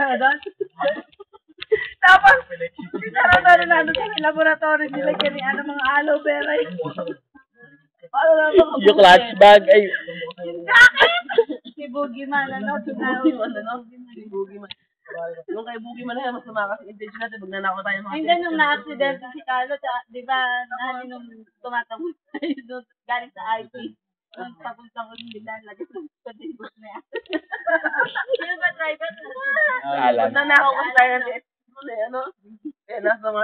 ka doon? Tapos, sinarap na sa laboratory nila kaya mga aloe vera yun. Yung clutch bag ay... Bakit? Si Boogeyman, Si Boogeyman. Yung kay Boogeyman na yan, mas tumakas yung intention natin. Magnanakaw tayo mga... hindi nung na-accident si Carlo, di ba, nung tumatawag tayo doon, galing sa IT. Papuntang ulilan, lagi sa dinbus na yan. Sino ba driver? Alam. Magnanakaw kasi tayo ng test.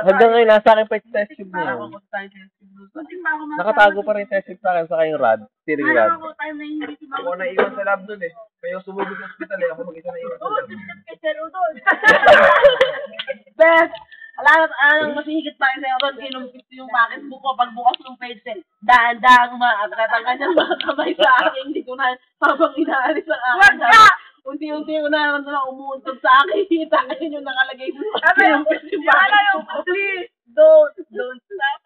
Hanggang ngayon, nasa akin pa yung test tube mo. Nakatago pa rin yung test tube sa akin sa kayong rod. Steering rod. Ako na iwan sa lab dun eh. Kayo sumugod sa hospital eh. Ako mag-isa na iwan. Oo, sinasap kay Sir Udol. Best! Alam mas higit pa sa'yo doon, kinumpit yung pocket book ko pagbukas ng page 10. Daan-daang maagkat ang kanyang mga kamay sa akin. Hindi ko na habang inaalis ang akin. Wag ka! Unti-unti ko na umuuntog sa akin. Kita kayo yung nakalagay sa kinumpit yung pocket. Please, don't stop.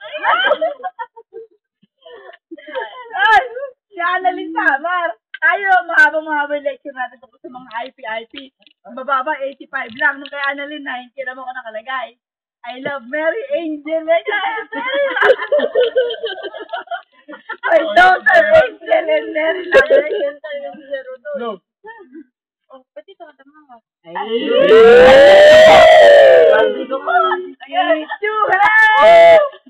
Ay, si Annalyn Samar. Tayo, mahabang lecture natin tapos sa mga IP. Ang bababa, 85 lang. Nung kay Annalyn, 90 naman ko nakalagay. I love Mary Angel. My daughter, Angel and Mary. No. Oh, pati ito, tama. Sabi ko pa. Itsura!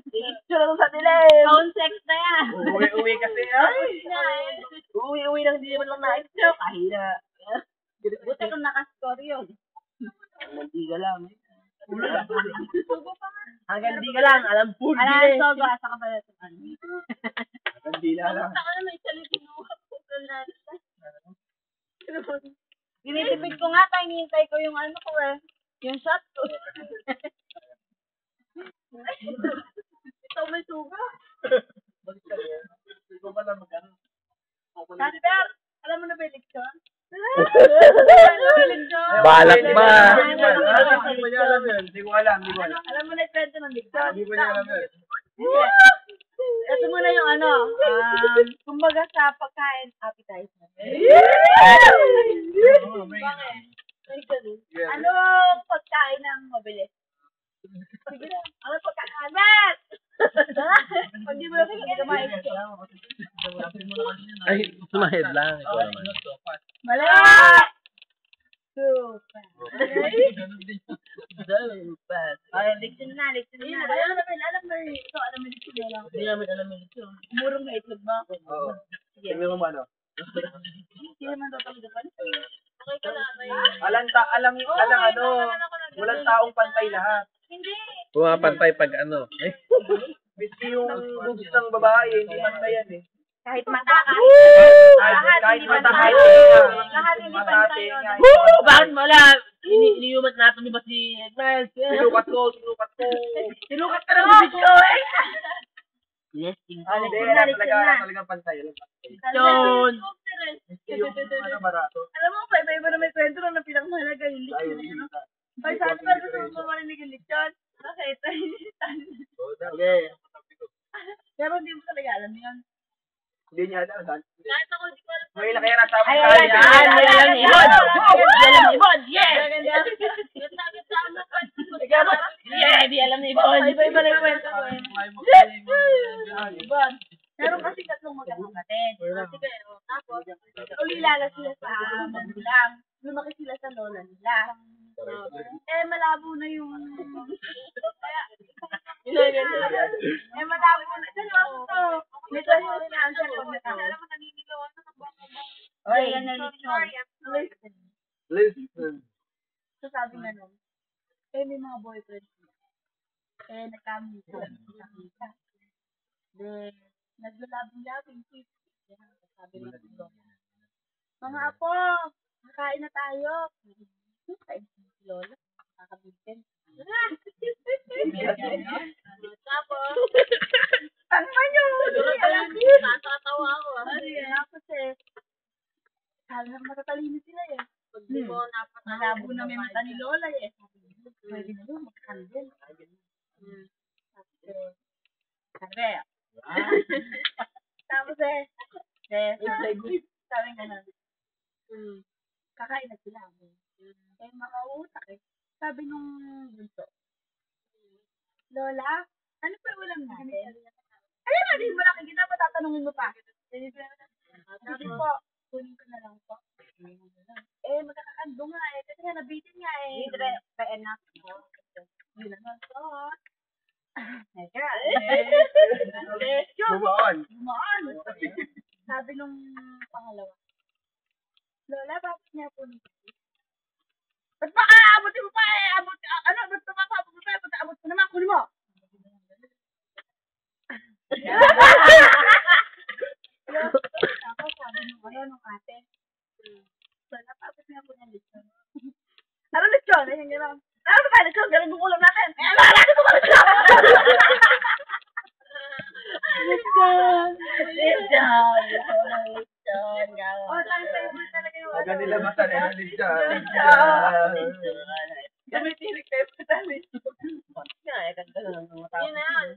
Itsura lang sa dilim. Sound sex na yan. Uwi kasi. Ay! Uwi lang, hindi naman lang na-itsura. Kahina. Buti kung nakascore yun. Hindi ka lang. Hanggang di ka lang, alam po. Alam, Sogo, asa ka pala ito. Hindi lang. Saka na may salipinuha po na tinitipid ko nga, hinihintay ko yung ano ko eh. Yung shot ko. Ito may suga. Hindi ko pala mag-ano. Sabi Ber, alam mo na ba yung leksyon? Balak ba? Hindi ko niya alam yun. Hindi ko alam. Alam mo na yung kwento ng leksyon? Hindi ko niya alam yun. Ito muna yung ano, kumbaga sa pagkain, appetizer. Bakit? Anong pagkain ng mabilis? Sige na. Anong pagkain? Albert! Pag di mo lang hindi ka maikso. Ay, sumahid lang. Ikaw naman. Mali! Super. Ay, leksyon na. Alam mo ito, alam mo leksyon na lang. Hindi namin alam yung itsura. Murong na itlog ba? Oo. Sige. Tingnan mo ano. Hindi naman tatawid ka. Okay ka na. Alam ano. Walang taong pantay lahat. Hindi. Pumapantay pag ano. Eh. Miski yung boobs ng babae, hindi pantay yan eh. Kahit mata, Kahit mata, kahit lahat hindi pantay yun. Bakit mo lang? Iniyumat natin ni ba si Miles? Sinukat ko. Sinukat ka ng video eh! Blessing. Talagang pantay. John! Yung barato. Alam mo, iba-iba na may kwento lang na pinakamahalaga yung leksyon. Pag saan ba gusto mo marinig yung leksyon? Bakit? Okay. Pero hindi mo talaga alam yun. Hindi niya alam. Kahit ako, di ko alam. May ilang kaya nasa Ay, alam ni Ibon! Alam ni Ibon! Yes! Yeah, di alam ni Ibon! Iba-iba na yung kwento ko eh. Meron kasi tatlong magkakapatid. Sige, tapos, ulilala sila sa magulang. Lumaki sila sa lola nila. Malabo na yung... malabo na. Seryoso to. May question na answer pag natawag. Alam mo, naninigawan na ay, yan na listen. Listen. So, sabi nga nun, may mga boyfriend sila. Nagkamit sila. Naglalabing-labing kiss. Sabi nga nun, mga apo, nakain na tayo. Kain si Lola. Nakakabitin. Tapos, tanga nyo! Natatawa ako. Tapos sabi na matatalino sila eh. Pag di mo malabo na may mata ni Lola eh. Pwede na doon, magkakandil. Tapos sabi nga nun, kakain na sila. Mga utak Sabi nung bunso, Lola, ano pa yung ulam natin? Ayun na, di mo nakikita pa, tatanungin mo pa. Sabi po, kunin ko na lang po. Magkakakando nga eh, kasi nga nabitin nga eh. Hindi, kaya na po. Yun naman po. Bumaan. Sabi nung pangalawa, Lola, bakit niya po nito? Ba't ba aabutin mo pa eh? Ba't ba paabot mo pa eh? Ba't aabot mo naman? Kunin mo! Tapos sabi nung ate, Lola, paabot niya po ng lechon. Ano lechon? Ayun, gano'n. Ano ba lechon? Ganun yung ulam natin. Lola, gusto ko lechon! Huwag nilabasan eh. Lisa. Tumitirik kayo pa tayo. Yun na yun.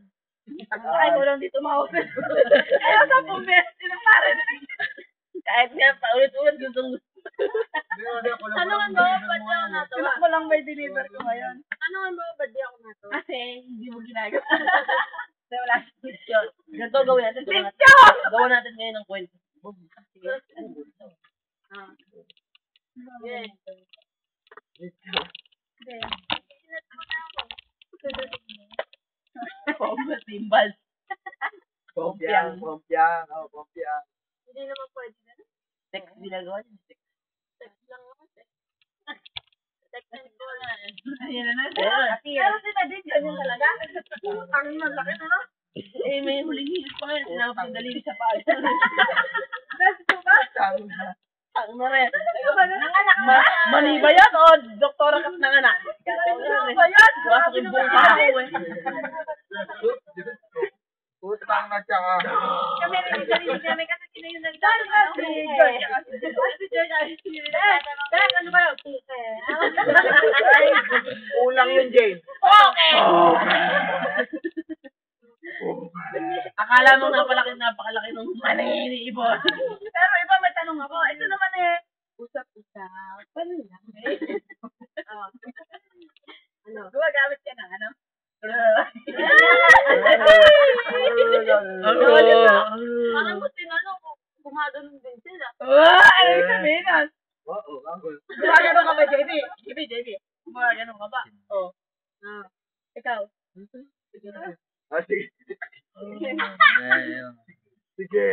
Ay, walang dito ma-open. Ayaw sa pumes. Sinang pare na Kahit nga, paulit-ulit gustong Tanungan mo, ba't di ako nato? Anak mo lang may deliver ko ngayon. Tanungan mo, ba't di ako nato? Kasi hindi mo ginagawa. Kasi wala sa picture. Ganito gawin natin. Gawa natin ngayon ng kwento. Yes. Pomba, timbal. Pompiang. Hindi naman pwede na. Text ginagawa niya. Text lang ako. Text and call na eh. Ayan na natin. Pero si Nadine, ganyan talaga. Ang laki na, no? Eh, may huling hilis pa ngayon. Sinakapang daliri sa paa. Gusto ba? Ang na rin. Nanganak ba? Mali ba yan o doktora ka nanganak? Ano ba yan? Wasok yung buong tao eh. Utang na tsaka. Kami kasi sino yung nagtatanong. Si George. Si George ay sinilitatanong. Ano ba yun? Kulang yun, Jane. Okay! Akala mo napakalaki ng manini ibon. Pero iba may tanong ako. Ito naman eh. Usap-usap. Ano lang eh? Ano? Gumagamit ka na ano? Parang mo tinanong kung gumagano'n din sila. Ano yung sabihin nun? Oo, Gumagano'n ka ba, JB? JB. Gumagano'n ka ba? Oo. Ikaw? sige. Ayun. Sige.